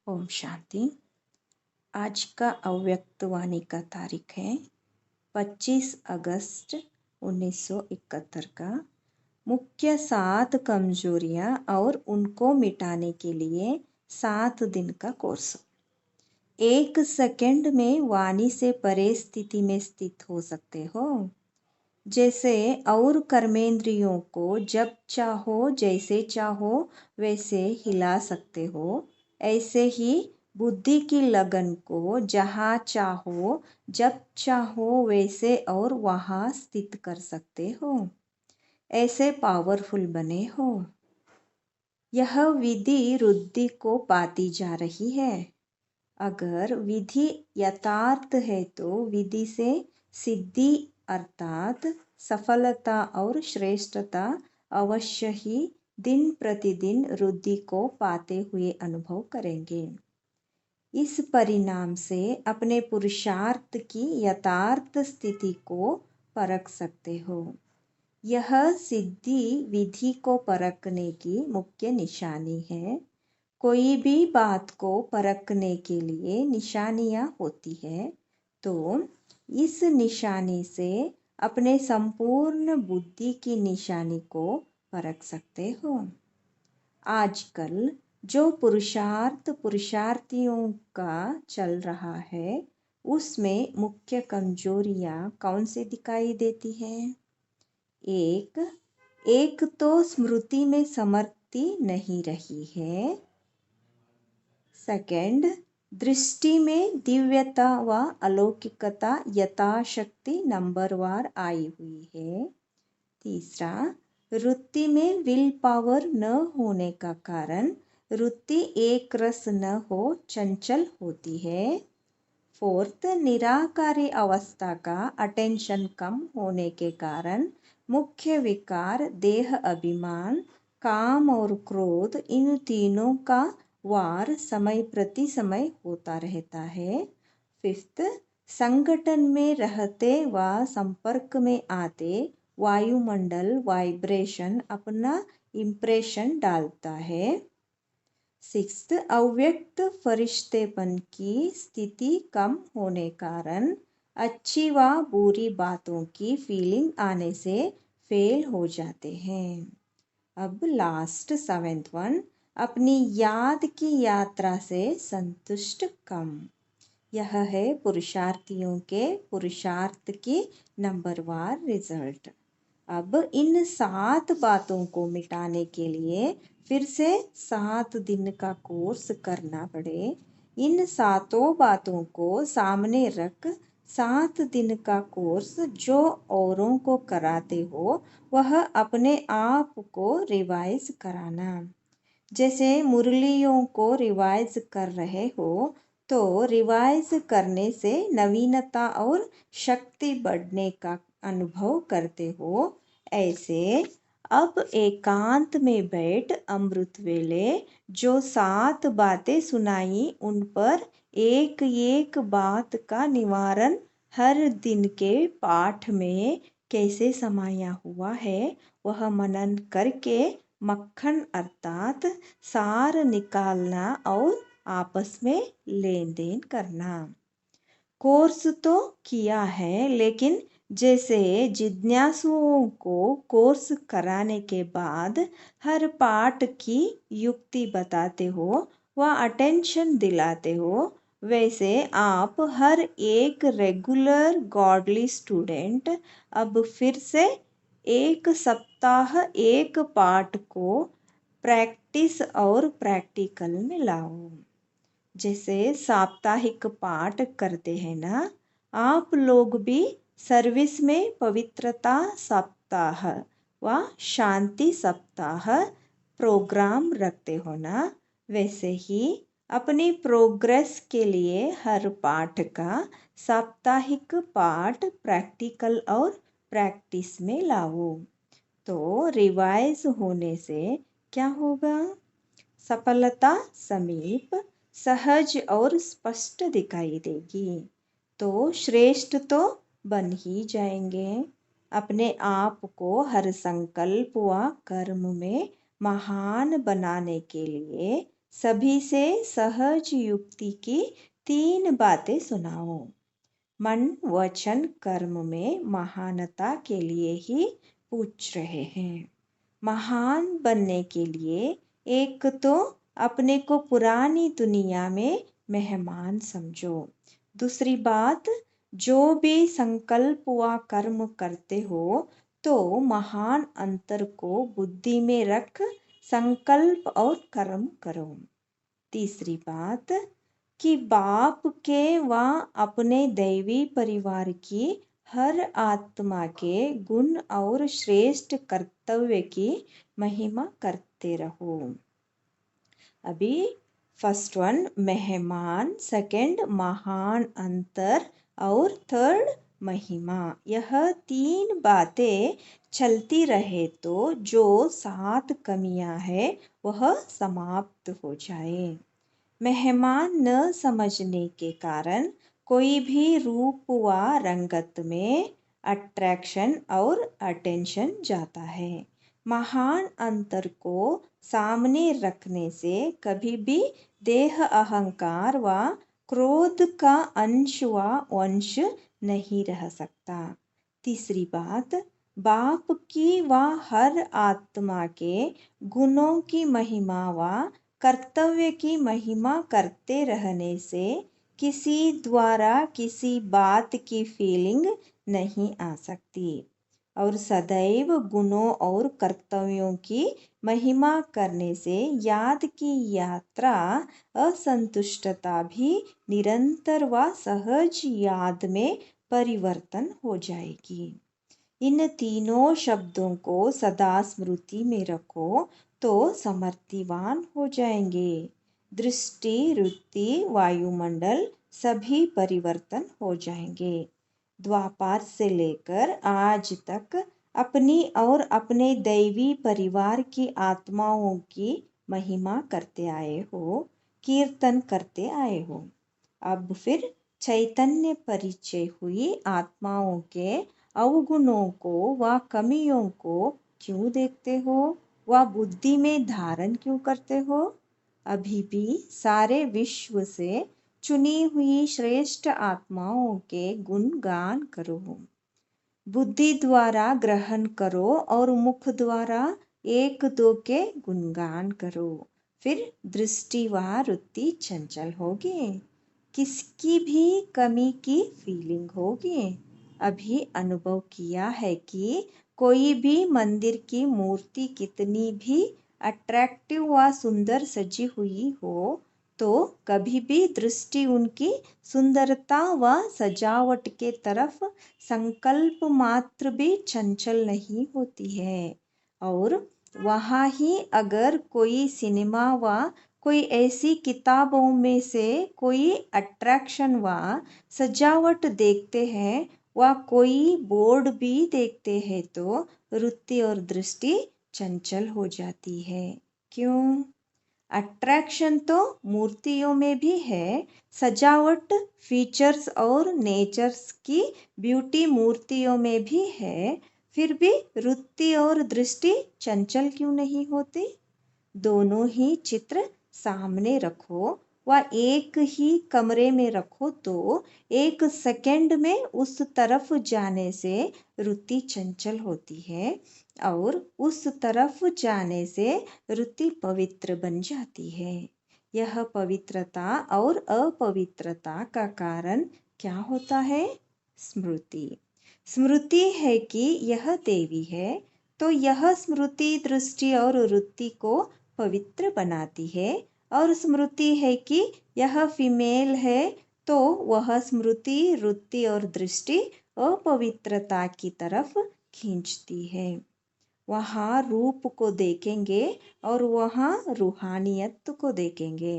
ओम शांति। आज का अव्यक्त वाणी का तारीख है 25 अगस्त 1971 का। मुख्य 7 कमजोरियां और उनको मिटाने के लिए 7 दिन का कोर्स। 1 सेकंड में वाणी से परे स्थिति में स्थित हो सकते हो। जैसे और कर्मेंद्रियों को जब चाहो जैसे चाहो वैसे हिला सकते हो, ऐसे ही बुद्धि की लगन को जहाँ चाहो जब चाहो वैसे और वहाँ स्थित कर सकते हो। ऐसे पावरफुल बने हो। यह विधि रुद्धि को पाती जा रही है। अगर विधि यथार्थ है तो विधि से सिद्धि अर्थात सफलता और श्रेष्ठता अवश्य ही दिन प्रतिदिन रुद्धि को पाते हुए अनुभव करेंगे। इस परिणाम से अपने पुरुषार्थ की यथार्थ स्थिति को परख सकते हो। यह सिद्धि विधि को परखने की मुख्य निशानी है। कोई भी बात को परखने के लिए निशानियां होती है, तो इस निशानी से अपने संपूर्ण बुद्धि की निशानी को परख सकते हो। आजकल जो पुरुषार्थियों का चल रहा है, उसमें मुख्य कमजोरियां कौन सी दिखाई देती है? एक तो स्मृति में समर्थि नहीं रही है। सेकंड, दृष्टि में दिव्यता व अलौकिकता यथाशक्ति नंबरवार आई हुई है। तीसरा, वृत्ति में विल पावर न होने का कारण वृत्ति एक रस न हो चंचल होती है। फोर्थ, निराकारी अवस्था का अटेंशन कम होने के कारण मुख्य विकार देह अभिमान, काम और क्रोध, इन तीनों का वार समय प्रति समय होता रहता है। फिफ्थ, संगठन में रहते व संपर्क में आते वायुमंडल वाइब्रेशन अपना इम्प्रेशन डालता है। सिक्स्थ, अव्यक्त फरिश्तेपन की स्थिति कम होने कारण अच्छी व बुरी बातों की फीलिंग आने से फेल हो जाते हैं। अब लास्ट 7th वन, अपनी याद की यात्रा से संतुष्ट कम। यह है पुरुषार्थियों के पुरुषार्थ की नंबरवार रिजल्ट। अब इन 7 बातों को मिटाने के लिए फिर से 7 दिन का कोर्स करना पड़े। इन 7 बातों को सामने रख 7 दिन का कोर्स जो औरों को कराते हो, वह अपने आप को रिवाइज कराना। जैसे मुरलियों को रिवाइज कर रहे हो, तो रिवाइज करने से नवीनता और शक्ति बढ़ने का अनुभव करते हो। ऐसे अब एकांत में बैठ अमृत वेले जो 7 बातें सुनाई, उन पर एक एक बात का निवारण हर दिन के पाठ में कैसे समाया हुआ है, वह मनन करके मक्खन अर्थात सार निकालना और आपस में लेन देन करना। कोर्स तो किया है, लेकिन जैसे जिज्ञासुओं को कोर्स कराने के बाद हर पाठ की युक्ति बताते हो व अटेंशन दिलाते हो, वैसे आप हर एक रेगुलर गॉडली स्टूडेंट अब फिर से एक सप्ताह एक पाठ को प्रैक्टिस और प्रैक्टिकल में लाओ। जैसे साप्ताहिक पाठ करते हैं ना, आप लोग भी सर्विस में पवित्रता सप्ताह व शांति सप्ताह प्रोग्राम रखते हो ना, वैसे ही अपनी प्रोग्रेस के लिए हर पाठ का साप्ताहिक पाठ प्रैक्टिकल और प्रैक्टिस में लाओ। तो रिवाइज होने से क्या होगा? सफलता समीप, सहज और स्पष्ट दिखाई देगी। तो श्रेष्ठ तो बन ही जाएंगे। अपने आप को हर संकल्प व कर्म में महान बनाने के लिए सभी से सहज युक्ति की 3 बातें सुनाओ। मन वचन कर्म में महानता के लिए ही पूछ रहे हैं। महान बनने के लिए एक तो अपने को पुरानी दुनिया में मेहमान समझो। दूसरी बात, जो भी संकल्प व कर्म करते हो तो महान अंतर को बुद्धि में रख संकल्प और कर्म करो। तीसरी बात कि बाप के व अपने दैवी परिवार की हर आत्मा के गुण और श्रेष्ठ कर्तव्य की महिमा करते रहो। अभी फर्स्ट वन मेहमान, सेकंड महान अंतर और थर्ड महिमा। यह 3 बातें चलती रहे तो जो 7 कमियां है वह समाप्त हो जाए। मेहमान न समझने के कारण कोई भी रूप व रंगत में अट्रैक्शन और अटेंशन जाता है। महान अंतर को सामने रखने से कभी भी देह अहंकार व क्रोध का अंश व वंश नहीं रह सकता। तीसरी बात, बाप की व हर आत्मा के गुणों की महिमा व कर्तव्य की महिमा करते रहने से किसी द्वारा किसी बात की फीलिंग नहीं आ सकती और सदैव गुणों और कर्तव्यों की महिमा करने से याद की यात्रा असंतुष्टता भी निरंतर व सहज याद में परिवर्तन हो जाएगी। इन तीनों शब्दों को सदा स्मृति में रखो तो समर्थिवान हो जाएंगे। दृष्टि, वृत्ति, वायुमंडल सभी परिवर्तन हो जाएंगे। द्वापार से लेकर आज तक अपनी और अपने दैवी परिवार की आत्माओं की महिमा करते आए हो, कीर्तन करते आए हो। अब फिर चैतन्य परिचय हुई आत्माओं के अवगुणों को व कमियों को क्यों देखते हो व बुद्धि में धारण क्यों करते हो? अभी भी सारे विश्व से चुनी हुई श्रेष्ठ आत्माओं के गुणगान करो। बुद्धि द्वारा ग्रहण करो और मुख द्वारा एक दो के गुणगान करो। फिर दृष्टि व वृत्ति चंचल होगी, किसकी भी कमी की फीलिंग होगी। अभी अनुभव किया है कि कोई भी मंदिर की मूर्ति कितनी भी अट्रैक्टिव व सुंदर सजी हुई हो तो कभी भी दृष्टि उनकी सुंदरता व सजावट के तरफ संकल्प मात्र भी चंचल नहीं होती है। और वहाँ ही अगर कोई सिनेमा व कोई ऐसी किताबों में से कोई अट्रैक्शन व सजावट देखते हैं व कोई बोर्ड भी देखते हैं तो वृत्ति और दृष्टि चंचल हो जाती है। क्यों? अट्रैक्शन तो मूर्तियों में भी है, सजावट, फीचर्स और नेचर्स की ब्यूटी मूर्तियों में भी है, फिर भी वृत्ति और दृष्टि चंचल क्यों नहीं होती? दोनों ही चित्र सामने रखो व एक ही कमरे में रखो तो एक सेकंड में उस तरफ जाने से वृत्ति चंचल होती है और उस तरफ जाने से वृत्ति पवित्र बन जाती है। यह पवित्रता और अपवित्रता का कारण क्या होता है? स्मृति। स्मृति है कि यह देवी है तो यह स्मृति दृष्टि और वृत्ति को पवित्र बनाती है और स्मृति है कि यह फीमेल है तो वह स्मृति वृत्ति और दृष्टि अपवित्रता की तरफ खींचती है। वहाँ रूप को देखेंगे और वहाँ रूहानियत को देखेंगे।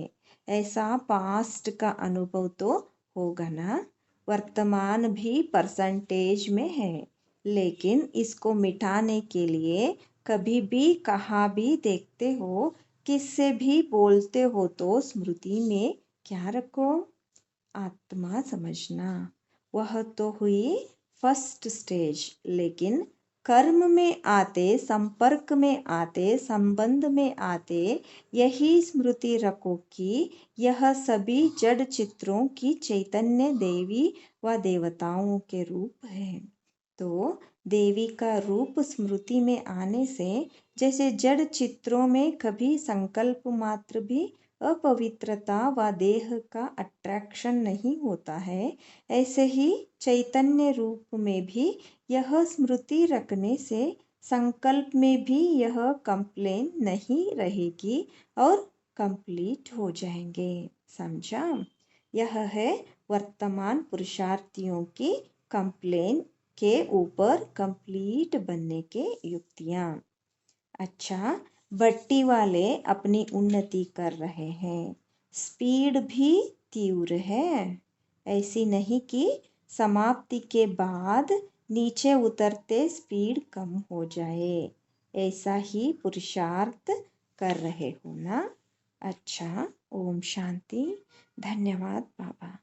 ऐसा पास्ट का अनुभव तो होगा ना। वर्तमान भी परसेंटेज में है लेकिन इसको मिटाने के लिए कभी भी कहाँ भी देखते हो, किससे भी बोलते हो तो स्मृति में क्या रखो? आत्मा समझना। वह तो हुई फर्स्ट स्टेज, लेकिन कर्म में आते, संपर्क में आते, संबंध में आते यही स्मृति रखो कि यह सभी जड़ चित्रों की चैतन्य देवी व देवताओं के रूप हैं। तो देवी का रूप स्मृति में आने से जैसे जड़ चित्रों में कभी संकल्प मात्र भी अपवित्रता व देह का अट्रैक्शन नहीं होता है, ऐसे ही चैतन्य रूप में भी यह स्मृति रखने से संकल्प में भी यह कंप्लेन नहीं रहेगी और कंप्लीट हो जाएंगे। समझा? यह है वर्तमान पुरुषार्थियों की कंप्लेन के ऊपर कंप्लीट बनने के युक्तियाँ। अच्छा, भट्टी वाले अपनी उन्नति कर रहे हैं, स्पीड भी तीव्र है। ऐसी नहीं कि समाप्ति के बाद नीचे उतरते स्पीड कम हो जाए, ऐसा ही पुरुषार्थ कर रहे हो ना। अच्छा, ओम शांति। धन्यवाद बाबा।